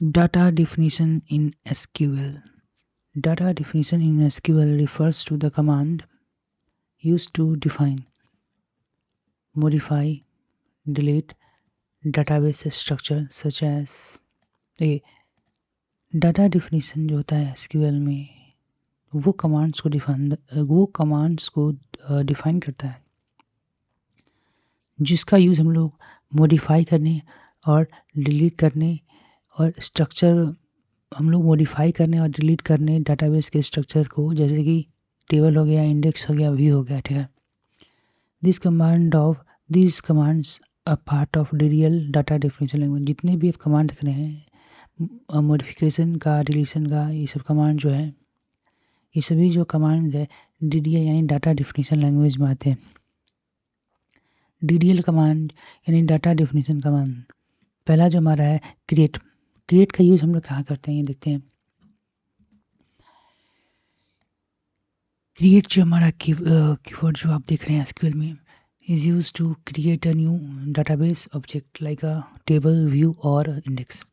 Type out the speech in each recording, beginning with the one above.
Data definition in SQL. Data definition in SQL refers to the command used to define, modify, delete database structure such as data definition जो होता है SQL में वो commands को define करता है जिसका यूज़ हम लोग मॉडिफाई करने और डिलीट करने और स्ट्रक्चर हम लोग मॉडिफाई करने और डिलीट करने डाटाबेस के स्ट्रक्चर को, जैसे कि टेबल हो गया, इंडेक्स हो गया, व्यू हो गया, ठीक है। This commands a part of DDL data definition language. जितने भी आप कमांड देख रहे हैं मॉडिफिकेशन का, डिलीशन का, ये सब कमांड जो है, ये सभी जो कमांड्स है DDL यानी डाटा डिफिनेशन लैंग्वेज में आते हैं। DDL कमांड यानी डाटा डिफिनेशन कमांड। पहला जो हमारा है क्रिएट का यूज़ हम लोग कहाँ करते हैं ये देखते हैं। क्रिएट जो हमारा कीवर्ड जो आप देख रहे हैं SQL में is use to create a new database object like a table, view और इंडेक्स।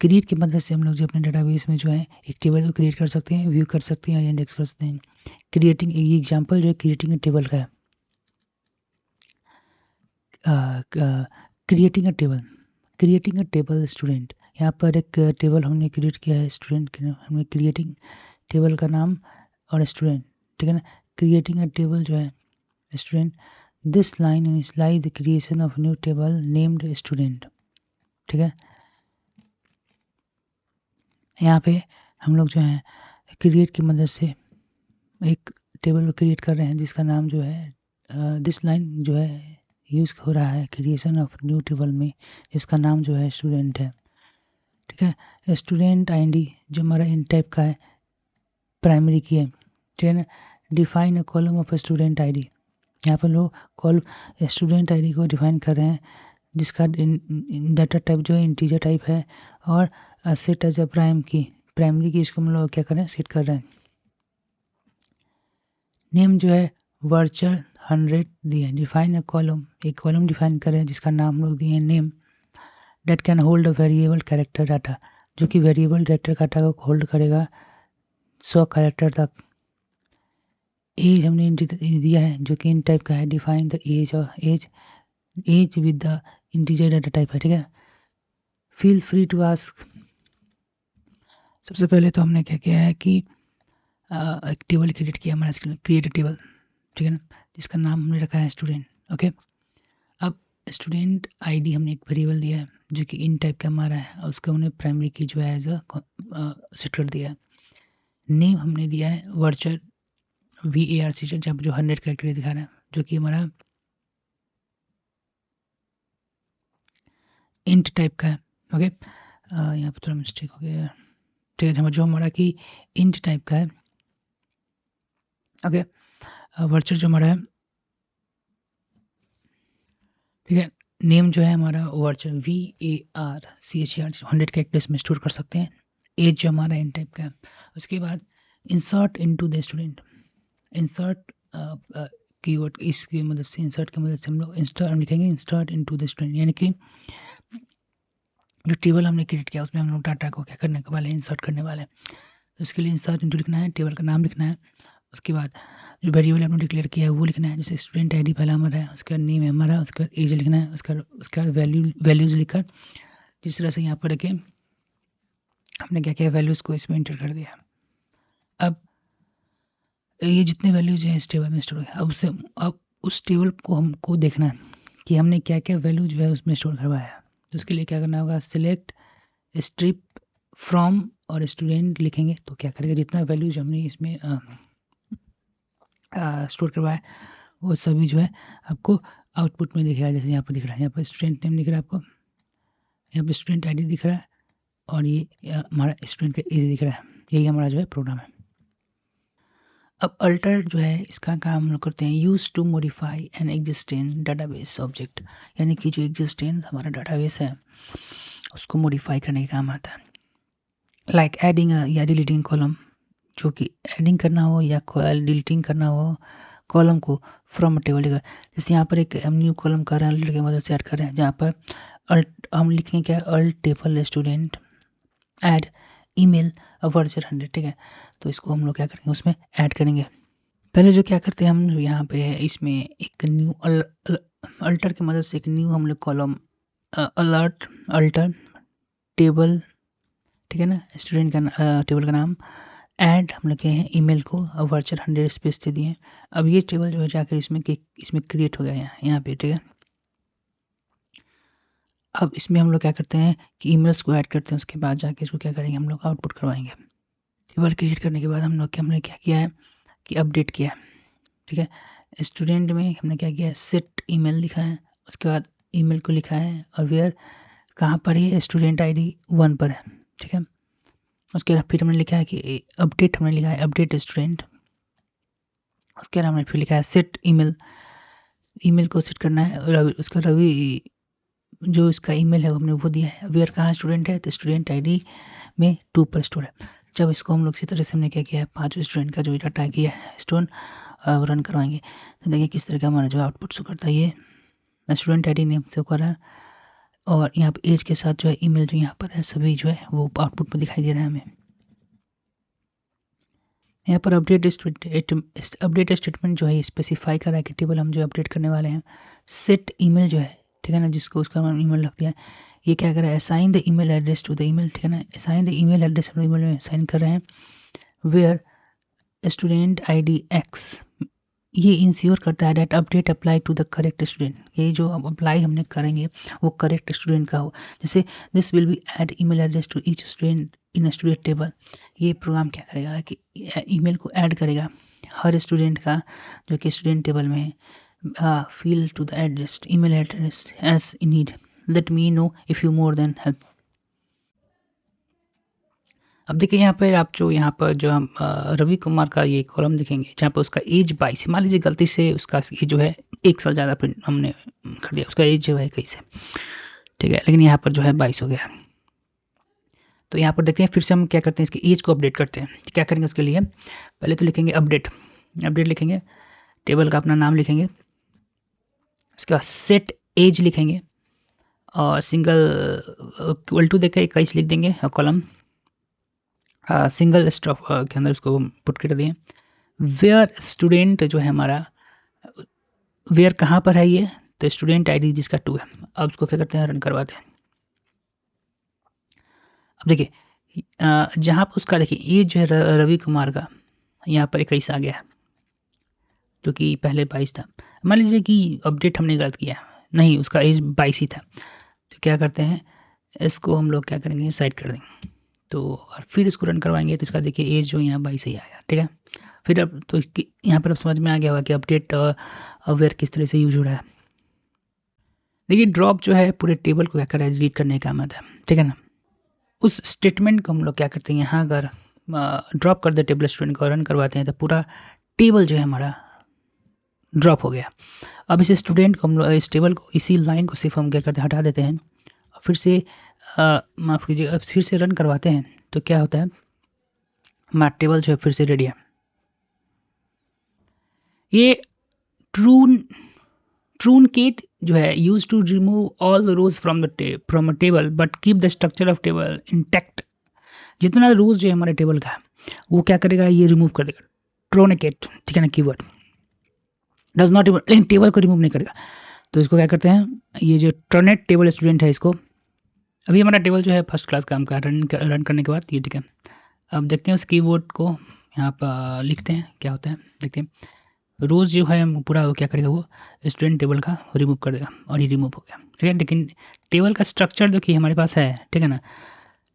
क्रिएट की मदद से हम लोग जो अपने डाटाबेस में जो है एक टेबल को क्रिएट कर सकते हैं, व्यू कर सकते हैं और इंडेक्स कर सकते हैं। क्रिएटिंग ये एग्जांपल जो है क्रिएटिंग अ टेबल का है। Creating a table student. यहाँ पर एक टेबल हमने क्रिएट किया है स्टूडेंट के नाम, हमने क्रिएटिंग टेबल का नाम और स्टूडेंट, ठीक है ना। क्रिएटिंग अ टेबल जो है student, this line initialize the creation of new table named student, ठीक है। यहाँ पे हम लोग जो है क्रिएट की मदद से एक टेबल को क्रिएट कर रहे हैं जिसका नाम जो है दिस लाइन जो है यूज़ हो रहा है क्रिएशन ऑफ न्यू टेबल में जिसका नाम जो है स्टूडेंट है, ठीक है। स्टूडेंट ID जो हमारा इन टाइप का है, प्राइमरी की है, ठीक है ना। Define a column of student ID। यहाँ पर लोग स्टूडेंट ID को डिफाइन कर रहे हैं जिसका डाटा टाइप जो है इंटीजर टाइप है और सेट एज अ प्राइमरी की इसको हम लोग क्या कर रहे हैं, सेट कर रहे हैं। नेम जो है वर्चर 100 दिए। डिफाइन अ कॉलम, एक कॉलम डिफाइन करें जिसका नाम हम लोग दिए name date can hold a variable character data, जो कि वेरिएबल कैरेक्टर डाटा को होल्ड करेगा 100 कैरेक्टर तक। एज हमने दिया है जो कि इन टाइप का है। डिफाइन द एज और age with the integer data type है, ठीक है। Feel free to ask. सबसे पहले तो हमने क्या किया है कि एक टेबल क्रिएट किया हमारा क्रिएट टेबल, ठीक है ना, जिसका नाम हमने रखा है स्टूडेंट, ओके। अब स्टूडेंट ID हमने एक वेरिएबल दिया है जो कि इन टाइप का हमारा है और उसको हमने प्राइमरी की जो है एज अ सेट कर दिया है। नेम हमने दिया है वर्चर VARC जब जो 100 कैरेक्टर दिखा रहा है जो कि हमारा इंट टाइप का है, ओके। यहाँ पर थोड़ा मिस्टेक हो गया, ठीक है। जो हमारा कि इंट टाइप का है, ओके। वर्चर जो हमारा है, ठीक है। नेम जो है हमारा वर्चर VARCHER 100 कैरेक्टर्स में स्टोर कर सकते हैं। एज जो हमारा इन टाइप का है। उसके बाद insert into the student. Insert keyword इसकी मदद से, इंसर्ट की मदद से हम लोग लिखेंगे इंसर्ट इनटू द स्टूडेंट, यानी कि जो टेबल हमने क्रिएट किया उसमें हम लोग डाटा को क्या करने वाले हैं, इंसर्ट करने वाले हैं। तो उसके लिए इंसर्ट इनटू लिखना है, टेबल का नाम लिखना है, उसके बाद जो वेरिएबल हमने डिक्लेयर किया है वो लिखना है, जैसे स्टूडेंट ID पहला हमारा है, उसके बाद नेम है हमारा, उसके बाद एज लिखना है, उसके बाद वैल्यूज़ लिखकर जिस तरह से यहाँ पर रखें हमने क्या किया, वैल्यूज़ को इसमें इंटर कर दिया। अब ये जितने वैल्यूज हैं इस टेबल में स्टोर है, अब उस टेबल को हमको देखना है कि हमने क्या क्या वैल्यू जो है उसमें स्टोर करवाया है। तो उसके लिए क्या करना होगा, सिलेक्ट स्ट्रिप फ्रॉम और स्टूडेंट लिखेंगे तो क्या करेगा, जितना वैल्यूज हमने इसमें स्टोर करवाया वो सभी जो है आपको आउटपुट में दिखेगा। जैसे यहाँ पर दिख रहा है, यहाँ पर स्टूडेंट नेम दिख रहा है आपको, यहाँ पर स्टूडेंट ID दिख रहा है और ये हमारा स्टूडेंट का एज दिख रहा है। यही हमारा जो है प्रोग्राम है। अब अल्टर जो है इसका काम हम लोग करते हैं use to modify an existing database object, यानी कि जो एग्जिस्टिंग हमारा डाटाबेस है उसको मॉडिफाई करने का काम आता है। लाइक एडिंग या डिलीटिंग कॉलम, जो कि एडिंग करना हो या डिलीटिंग करना हो कॉलम को फ्रॉम टेबल लेकर। जैसे यहाँ पर एक हम न्यू कॉलम कर रहे हैं, अल्टर की मदद से ऐड कर रहे हैं, जहाँ पर अल्ट हम लिखेंगे क्या, alter table student, add email varchar 100, ठीक है। तो इसको हम लोग क्या करेंगे, उसमें ऐड करेंगे। पहले जो क्या करते हैं हम यहाँ पे है, इसमें एक न्यू अल्टर की मदद से एक न्यू हम लोग कॉलम अलर्ट अल्टर टेबल, ठीक है ना, स्टूडेंट का टेबल का नाम ऐड हम लोग के हैं ईमेल को वर्चर 100 स्पेस दे दिए। अब ये टेबल जो है जाकर इसमें क्रिएट हो गया है यहाँ पे, ठीक है। अब इसमें हम लोग क्या करते हैं कि ईमेल्स को ऐड करते हैं, उसके बाद जाके इसको क्या करेंगे, हम लोग आउटपुट करवाएंगे। टेबल क्रिएट करने के बाद हमने क्या किया है कि अपडेट किया है, ठीक है। स्टूडेंट में हमने क्या किया है, सेट ईमेल लिखा है, उसके बाद ईमेल को लिखा है और वेयर कहाँ पर है, स्टूडेंट ID 1 पर है, ठीक है। उसके बाद फिर हमने लिखा है कि अपडेट, हमने लिखा है अपडेट स्टूडेंट। उसके बाद हमने फिर लिखा है सेट ईमेल, ईमेल को सेट करना है। और उसका रवि जो इसका ईमेल है वो हमने वो दिया है। वेयर कहाँ स्टूडेंट है, तो स्टूडेंट ID में 2 पर स्टोर है। जब इसको हम लोग इसी तरह से हमने क्या किया है, 5 स्टूडेंट का जो डाटा किया है स्टोन रन करवाएंगे, तो देखिए किस तरह का हमारा जो आउटपुट शो करता है। ये स्टूडेंट ID नेम से कर रहा है और यहाँ पे एज के साथ जो है ईमेल जो यहाँ पर है सभी जो है वो आउटपुट में दिखाई दे रहा है हमें। यहाँ पर अपडेट स्टेटमेंट जो है स्पेसिफाई कर रहा है कि टेबल हम जो अपडेट करने वाले हैं। सेट ईमेल जो है, ठीक है ना, जिसको उसका ईमेल रख दिया है, ये क्या कर रहा है, assign the email address to the email, ठीक है ना, असाइन द ईमेल एड्रेस हम ईमेल में असाइन कर रहे हैं। वेयर स्टूडेंट ID X, ये इंश्योर करता है that update apply to the correct student, ये जो अप्लाई हमने करेंगे वो करेक्ट स्टूडेंट का हो। जैसे this will be add email address to each student in student table, ये प्रोग्राम क्या करेगा कि ईमेल को ऐड करेगा हर स्टूडेंट का जो कि स्टूडेंट टेबल में है। Feel to the address email address as need, let me know if you more than help. अब देखिए यहाँ पर आप जो यहाँ पर जो हम रवि कुमार का ये कॉलम देखेंगे जहाँ पर उसका एज 22, मान लीजिए गलती से उसका एज जो है 1 साल ज़्यादा प्रिंट हमने कर दिया, उसका एज जो है 21 है, ठीक है, लेकिन यहाँ पर जो है 22 हो गया। तो यहाँ पर देखते हैं फिर से हम क्या करते हैं, इसके एज को अपडेट करते हैं। क्या करेंगे उसके लिए, पहले तो लिखेंगे अपडेट लिखेंगे, टेबल का अपना नाम लिखेंगे, उसके बाद सेट एज लिखेंगे और सिंगल इक्वल टू देकर 21 लिख देंगे और कॉलम सिंगल स्टॉप के अंदर उसको पुट कर दिए। वेयर स्टूडेंट जो है हमारा, वेयर कहाँ पर है ये, तो स्टूडेंट ID जिसका 2 है। अब उसको क्या करते हैं, रन करवाते हैं। अब देखिए जहाँ पर उसका देखिए एज जो है रवि कुमार का यहाँ पर 21 आ गया जो कि पहले 22 था। मान लीजिए कि अपडेट हमने गलत किया, नहीं उसका एज 22 ही था, तो क्या करते हैं इसको हम लोग क्या करेंगे, साइड कर देंगे। तो और फिर इसको रन करवाएंगे तो इसका देखिए एज जो यहाँ 22 ही आएगा, ठीक है। फिर अब तो यहाँ पर अब समझ में आ गया होगा कि अपडेट अवेयर किस तरह से यूज हो रहा है। देखिए ड्रॉप जो है पूरे टेबल को क्या कर रहा है, डिलीट करने का मत है, ठीक है ना। उस स्टेटमेंट को हम लोग क्या करते हैं, यहाँ अगर ड्रॉप कर दे टेबल स्टूडेंट को रन करवाते हैं तो पूरा टेबल जो है हमारा ड्रॉप हो गया। अब इस स्टूडेंट को हम लोग इस टेबल को इसी लाइन को सिर्फ हम क्या करते हैं, हटा देते हैं और फिर से माफ़ कीजिएगा फिर से रन करवाते हैं तो क्या होता है, हमारा टेबल जो है फिर से रेडी है। ये ट्रूनकेट जो है use to remove all the rows from a table but keep the structure of table intact. जितना रोज जो है हमारे टेबल का वो क्या करेगा, ये रिमूव कर देगा। ट्रोनिकेट, ठीक है ना, कीवर्ड डज नॉट, लेकिन टेबल को रिमूव नहीं करेगा। तो इसको क्या करते हैं, ये जो ट्रोनेट टेबल स्टूडेंट है इसको, अभी हमारा टेबल जो है फर्स्ट क्लास काम का रन करने के बाद ये, ठीक है। अब देखते हैं उस कीवर्ड को यहाँ पर लिखते हैं क्या होता है, देखते हैं। रोज जो है पूरा वो क्या करेगा, वो स्टूडेंट टेबल का रिमूव कर देगा और ये रिमूव हो गया, ठीक है। लेकिन टेबल का स्ट्रक्चर देखिए हमारे पास है, ठीक है ना,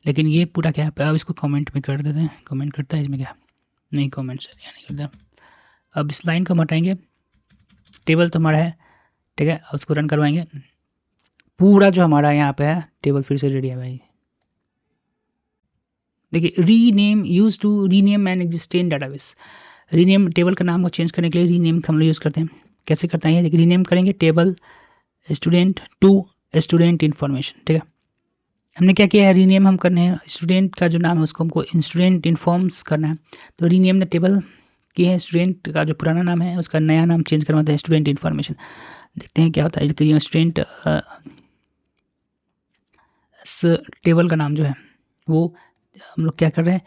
लेकिन ये पूरा क्या है, अब इसको कमेंट में कर देते हैं। कमेंट करता है इसमें क्या, नहीं कमेंट से नहीं करता। अब इस लाइन को हम हटाएंगे, टेबल तो हमारा है, ठीक है। अब उसको रन करवाएंगे, पूरा जो हमारा यहाँ पे है टेबल फिर से रेडी है भाई। देखिए rename use to rename an existing database, rename table का नाम को चेंज करने के लिए रीनेम हम लोग यूज़ करते हैं। कैसे करते हैं, देखिए रीनेम करेंगे table student to student information, ठीक है। हमने क्या किया है, रीनेम हम करने हैं, स्टूडेंट का जो नाम है उसको हमको स्टूडेंट इन्फॉर्म्स करना है। तो रीनेम द टेबल किए हैं, स्टूडेंट का जो पुराना नाम है उसका नया नाम चेंज करवाते हैं स्टूडेंट इन्फॉर्मेशन। देखते हैं क्या होता है। स्टूडेंट टेबल का नाम जो है वो हम लोग क्या कर रहे हैं,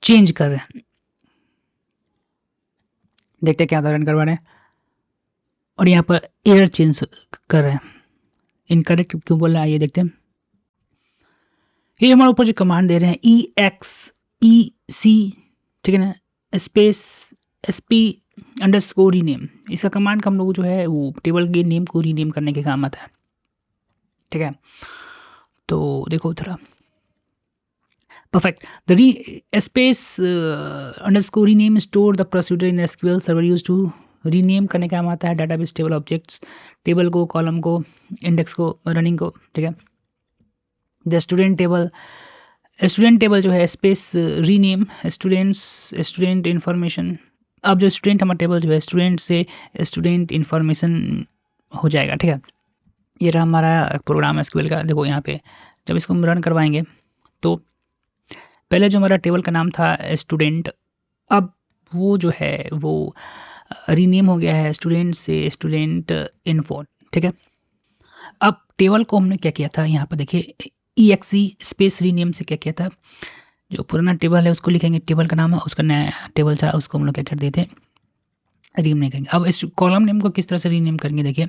चेंज कर रहे हैं। देखते हैं क्या रन करवा रहे हैं, और यहाँ पर एरर चेंज कर रहे हैं, इनकरेक्ट क्यों बोल रहा है, ये देखते हैं। ये हमारे ऊपर जो कमांड दे रहे हैं EXEC, ठीक है ना, स्पेस SP_ रीनेम, इसका कमांड का हम लोग जो है वो टेबल के नेम को रीनेम करने के काम आता है, ठीक है। तो देखो थोड़ा perfect, the space underscore rename store the procedure in SQL server use to रीनेम करने का काम आता है डाटाबेस टेबल ऑब्जेक्ट्स, टेबल को, कॉलम को, इंडेक्स को, रनिंग को, ठीक है। द स्टूडेंट टेबल जो है स्पेस रीनेम स्टूडेंट इन्फॉर्मेशन, अब जो स्टूडेंट हमारा टेबल जो है स्टूडेंट से स्टूडेंट इन्फॉर्मेशन हो जाएगा, ठीक है। ये रहा हमारा प्रोग्राम SQL का। देखो यहाँ पे जब इसको हम रन करवाएंगे तो पहले जो हमारा टेबल का नाम था स्टूडेंट, अब वो जो है वो रीनेम हो गया है स्टूडेंट से स्टूडेंट इन्फो, ठीक है। अब टेबल को हमने क्या किया था, यहाँ पर देखिए EXE स्पेस रीनेम से क्या किया था, जो पुराना टेबल है उसको लिखेंगे, टेबल का नाम है, उसका नया टेबल था उसको हम लोग क्या कर देते हैं, रीनेम नहीं करेंगे। अब इस कॉलम नेम को किस तरह से रीनेम करेंगे, देखिए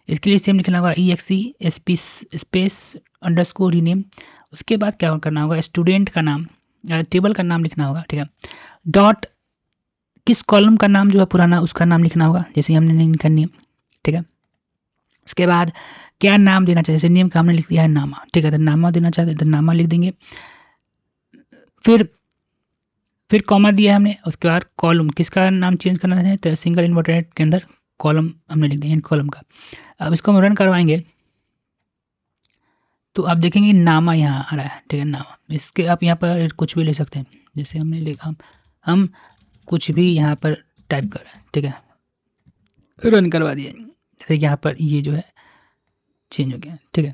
इसके लिए सेम लिखना होगा EXE स्पेस अंडरस्कोर रीनेम, उसके बाद क्या करना होगा, स्टूडेंट का नाम, टेबल का नाम लिखना होगा, ठीक है। डॉट किस कॉलम का नाम जो है पुराना उसका नाम लिखना होगा, जैसे हमने नहीं करनी है, ठीक है। उसके बाद क्या नाम देना चाहिए, जैसे नेम का हमने लिख दिया है नामा, ठीक है, तो नामा देना चाहते हैं तो नामा लिख देंगे। फिर कॉमा दिया है हमने, उसके बाद कॉलम, किसका नाम चेंज करना है, तो सिंगल इन्वर्टेड के अंदर कॉलम हमने लिख दिया कॉलम का। अब इसको हम रन करवाएंगे तो आप देखेंगे नामा यहाँ आ रहा है, ठीक है, नामा। इसके आप यहाँ पर कुछ भी ले सकते हैं, जैसे हमने लिखा, हम कुछ भी यहाँ पर टाइप कर रहे हैं, ठीक है, रन करवा दिए, जैसे यहाँ पर ये जो है चेंज हो गया, ठीक है।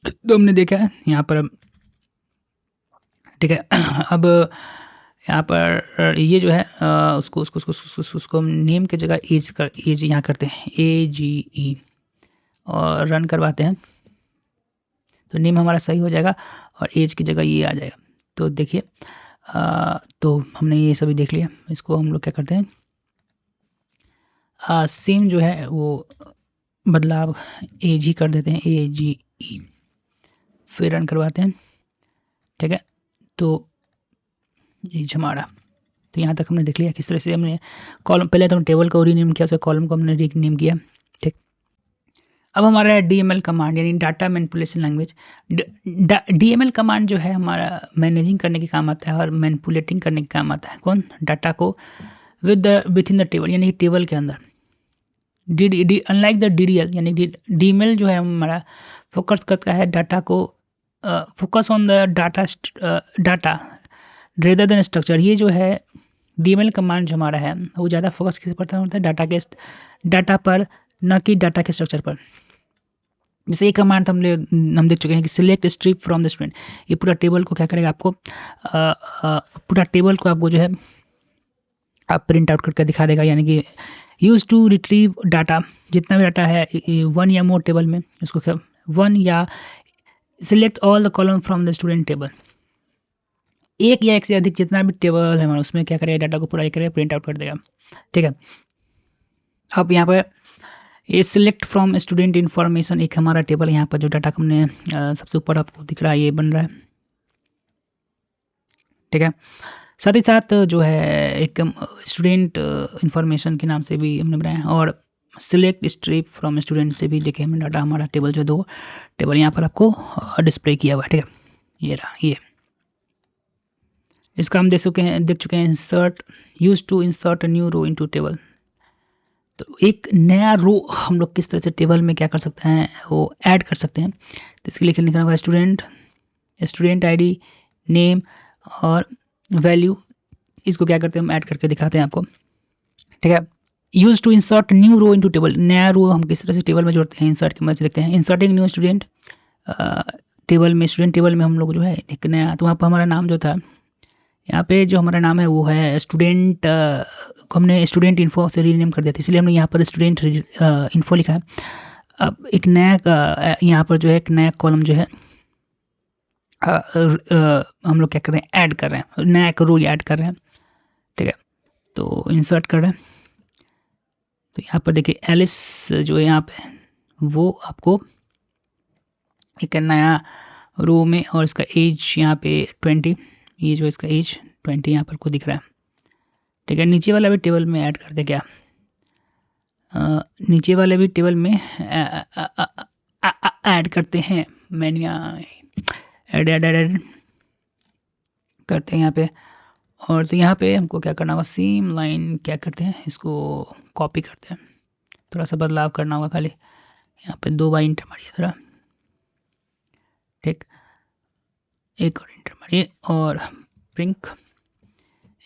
तो हमने देखा है यहाँ पर, ठीक है। अब यहाँ पर ये जो है उसको हम नेम की जगह एज यहाँ करते हैं AGE और रन करवाते हैं, तो नेम हमारा सही हो जाएगा और एज की जगह ये आ जाएगा। तो देखिए तो हमने ये सभी देख लिया, इसको हम लोग क्या करते हैं, सेम जो है वो बदलाव एज ही कर देते हैं AGE, फिर रन करवाते हैं, ठीक है। तो एज हमारा, तो यहाँ तक हमने देख लिया किस तरह से हमने कॉलम, पहले तो हम टेबल को रीनेम किया, उसके कॉलम को हमने रीनेम किया, ठीक। अब हमारा है DML कमांड, यानी data manipulation language. DML command जो है हमारा मैनेजिंग करने के काम आता है और मैनिपुलेटिंग करने के काम आता है, कौन, डाटा को विद इन द टेबल, यानी टेबल के अंदर। अनलाइक द DDL, यानी DML जो है हमारा फोकस करता है डाटा को, focus on the data rather than structure. ये जो है DML कमांड जो हमारा है वो ज़्यादा फोकस किस पर होता है, डाटा पर, न कि डाटा के स्ट्रक्चर पर। जैसे ये कमांड हम देख चुके हैं कि select strip from the student, ये पूरा टेबल को क्या करेगा, आपको पूरा टेबल को आपको जो है आप प्रिंट आउट करके दिखा देगा, यानी कि यूज टू रिट्रीव डाटा, जितना भी डाटा है वन या मोर टेबल में, उसको वन या select all the column from the student table, एक या एक से अधिक जितना भी टेबल है हमारा उसमें क्या करेगा, डाटा को पूरा एक करेगा, प्रिंट आउट कर देगा, ठीक है। अब यहाँ पर ये सिलेक्ट फ्रॉम स्टूडेंट इन्फॉर्मेशन, एक हमारा टेबल यहाँ पर जो डाटा हमने सबसे ऊपर आपको दिख रहा है ये बन रहा है, ठीक है। साथ ही साथ जो है एक स्टूडेंट इन्फॉर्मेशन के नाम से भी हमने बनाया, और सिलेक्ट स्ट्रिप फ्रॉम स्टूडेंट से भी देखे हमने डाटा, हमारा टेबल जो 2 टेबल यहाँ पर आपको डिस्प्ले किया हुआ है, ठीक है। ये रहा, ये इसका हम देख चुके हैं insert, use to insert a new row into table. तो एक नया रो हम लोग किस तरह से टेबल में क्या कर सकते हैं, वो ऐड कर सकते हैं। तो इसके लिए लिखना होगा स्टूडेंट ID, नेम और वैल्यू, इसको क्या करते हैं हम ऐड करके दिखाते हैं आपको, ठीक है। Use to insert new row into table, नया रो हम किस तरह से टेबल में जोड़ते हैं, इंसर्ट की मदद से लिखते हैं। इंसर्टिंग न्यू स्टूडेंट टेबल में, स्टूडेंट टेबल में हम लोग जो है एक नया, तो वहाँ पर हमारा नाम जो था, यहाँ पे जो हमारा नाम है वो है स्टूडेंट, हमने स्टूडेंट इन्फो से रीनेम कर दिया था, इसलिए हमने यहाँ पर स्टूडेंट इन्फो लिखा है। अब एक नया यहाँ पर जो है एक नया कॉलम जो है हम लोग क्या कर रहे हैं, ऐड कर रहे हैं, नया एक रो ऐड कर रहे हैं, ठीक है। तो इंसर्ट कर रहे हैं, तो यहाँ पर देखिए एलिस जो है यहाँ पे वो आपको एक नया रो में, और इसका एज यहाँ पे 20, ये जो इसका एज 20 यहाँ पर को दिख रहा है, ठीक है। नीचे वाला भी टेबल में ऐड कर दे क्या, नीचे वाले भी टेबल में ऐड करते हैं, मैंने ऐड ऐड ऐड करते हैं यहाँ पे। और तो यहाँ पे हमको क्या करना होगा, सेम लाइन क्या करते हैं, इसको कॉपी करते हैं, थोड़ा सा बदलाव करना होगा खाली, यहाँ पे 2 बार इंटर मारिए थोड़ा, ठीक, एक और इंटर मारिए, और प्रिंक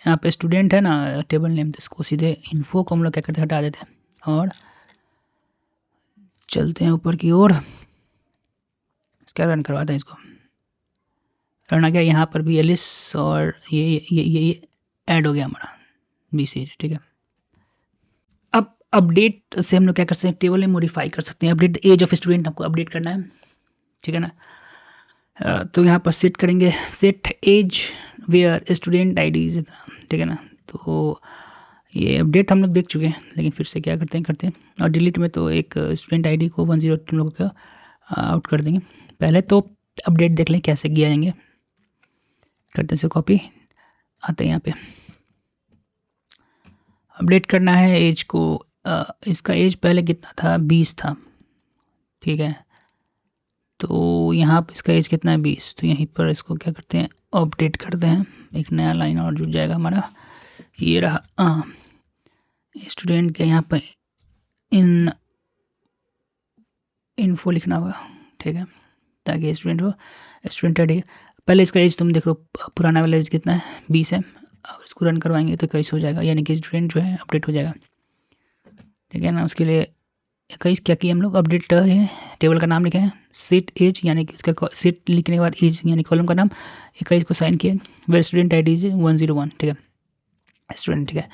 यहाँ पे स्टूडेंट है ना टेबल नेम, तो इसको सीधे इन्फो को हम लोग क्या करते हैं, हटा देते हैं, और चलते हैं ऊपर की ओर, क्या रन करवाते हैं इसको, रन आ गया। यहाँ पर भी एलिस और ये ऐड हो गया हमारा बीसीएच, ठीक है। अब अपडेट से हम लोग क्या कर सकते हैं, टेबल में मॉडिफाई कर सकते हैं, अपडेट एज ऑफ स्टूडेंट हमको अपडेट करना है, ठीक है ना। तो यहाँ पर सेट करेंगे, set age where student IDs, ठीक है ना। तो ये अपडेट हम लोग देख चुके हैं, लेकिन फिर से क्या करते हैं, और डिलीट में तो एक स्टूडेंट आईडी को 10 तुम लोगों का आउट कर देंगे। पहले तो अपडेट देख लें कैसे किया जाएंगे, करते से कॉपी आते हैं यहाँ पे, अपडेट करना है एज को, इसका एज पहले कितना था, 20 था, ठीक है। तो यहाँ पर इसका एज कितना है, 20, तो यहीं पर इसको क्या करते हैं, अपडेट करते हैं, एक नया लाइन और जुड़ जाएगा हमारा, ये रहा स्टूडेंट के यहाँ पर इन्फो लिखना होगा, ठीक है, ताकि स्टूडेंट हो, स्टूडेंट आईडी। पहले इसका एज तुम देख लो, पुराना वाला एज कितना है, 20 है, अब इसको रन करवाएंगे तो 21 हो जाएगा, यानी कि स्टूडेंट जो है अपडेट हो जाएगा, ठीक है ना। उसके लिए 21 क्या किया हम लोग, अपडेट है, टेबल का नाम लिखे हैं, सीट एज, यानी कि इसका सीट लिखने के बाद एज यानी कॉलम का नाम, 21 को साइन किए, वेयर स्टूडेंट आईडी इज 101, ठीक है, स्टूडेंट, ठीक है।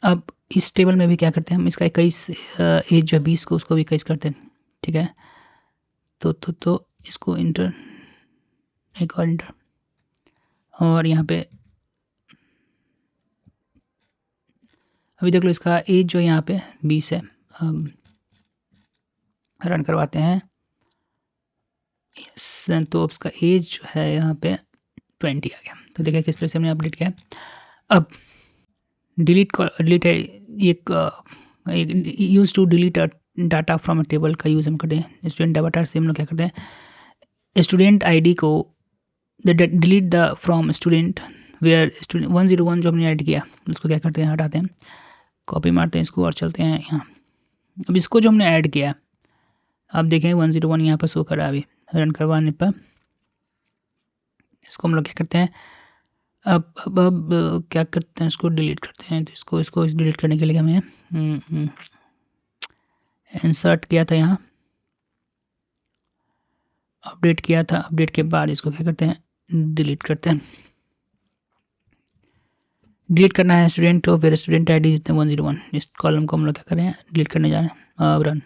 अब इस टेबल में भी क्या करते हैं हम, इसका 21 एज जो है 20 को, उसको भी 21 करते हैं, ठीक है। तो इसको इंटर, एक और इंटर, और यहाँ पे अभी देख लो इसका एज जो यहाँ पे 20 है, रन करवाते हैं, तो उसका एज जो है यहाँ पे 20 आ गया। तो देखिए किस तरह से हमने अपडेट किया। अब डिलीट है, एक use to delete data from table का यूज हम करते हैं, स्टूडेंट डाटा से हम लोग क्या करते हैं, स्टूडेंट आईडी को delete the from student where student 101 जो हमने ऐड किया उसको क्या करते हैं, हटाते हैं, कॉपी मारते हैं इसको और चलते हैं यहाँ। अब इसको जो हमने ऐड किया, आप देखें 101 यहाँ पर शो करा, अभी रन करवाने पर इसको हम लोग क्या करते हैं, अब क्या करते हैं, इसको डिलीट करते हैं। तो इसको डिलीट करने के लिए हमें इंसर्ट किया था, यहाँ अपडेट किया था, अपडेट के बाद इसको क्या करते हैं, डिलीट करते हैं। डिलीट करना है स्टूडेंट और फिर स्टूडेंट आईडी जितने 101, इस कॉलम को हम लोग क्या कर रहे हैं, डिलीट करने जा रहे हैं। अब रन,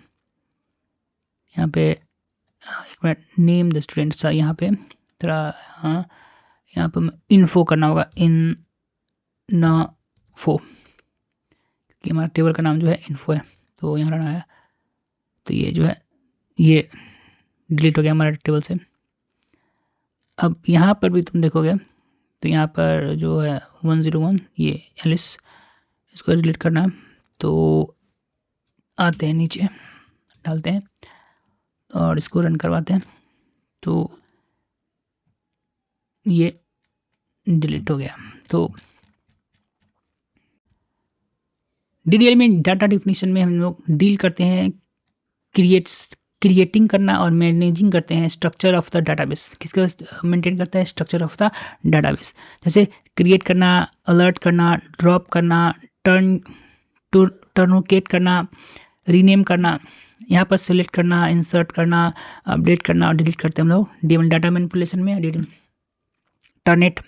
यहाँ पे एक मिनट, नेम द स्टूडेंट सा, यहाँ पे थोड़ा हाँ, यहाँ पे इन्फो करना होगा, इन्फो, क्योंकि हमारा टेबल का नाम जो है इन्फो है, तो यहाँ रन आया, तो ये जो है ये डिलीट हो गया हमारे टेबल से। अब यहाँ पर भी तुम देखोगे तो यहाँ पर जो है 101 ये एलिस, इसको डिलीट करना है, तो आते हैं नीचे, डालते हैं और इसको रन करवाते हैं, तो ये डिलीट हो गया। तो डीडीएल में डाटा डिफिनीशन में हम लोग डील करते हैं क्रिएटिंग करना और मैनेजिंग करते हैं स्ट्रक्चर ऑफ द डाटाबेस। किसका मेंटेन करता है, स्ट्रक्चर ऑफ द डाटाबेस, जैसे क्रिएट करना, अलर्ट करना, ड्रॉप करना, टर्नोकेट करना, रीनेम करना, यहाँ पर सेलेक्ट करना, इंसर्ट करना, अपडेट करना और डिलीट करते हैं हम लोग डीएमएल डाटा मैनिपुलेशन में, टर्नेट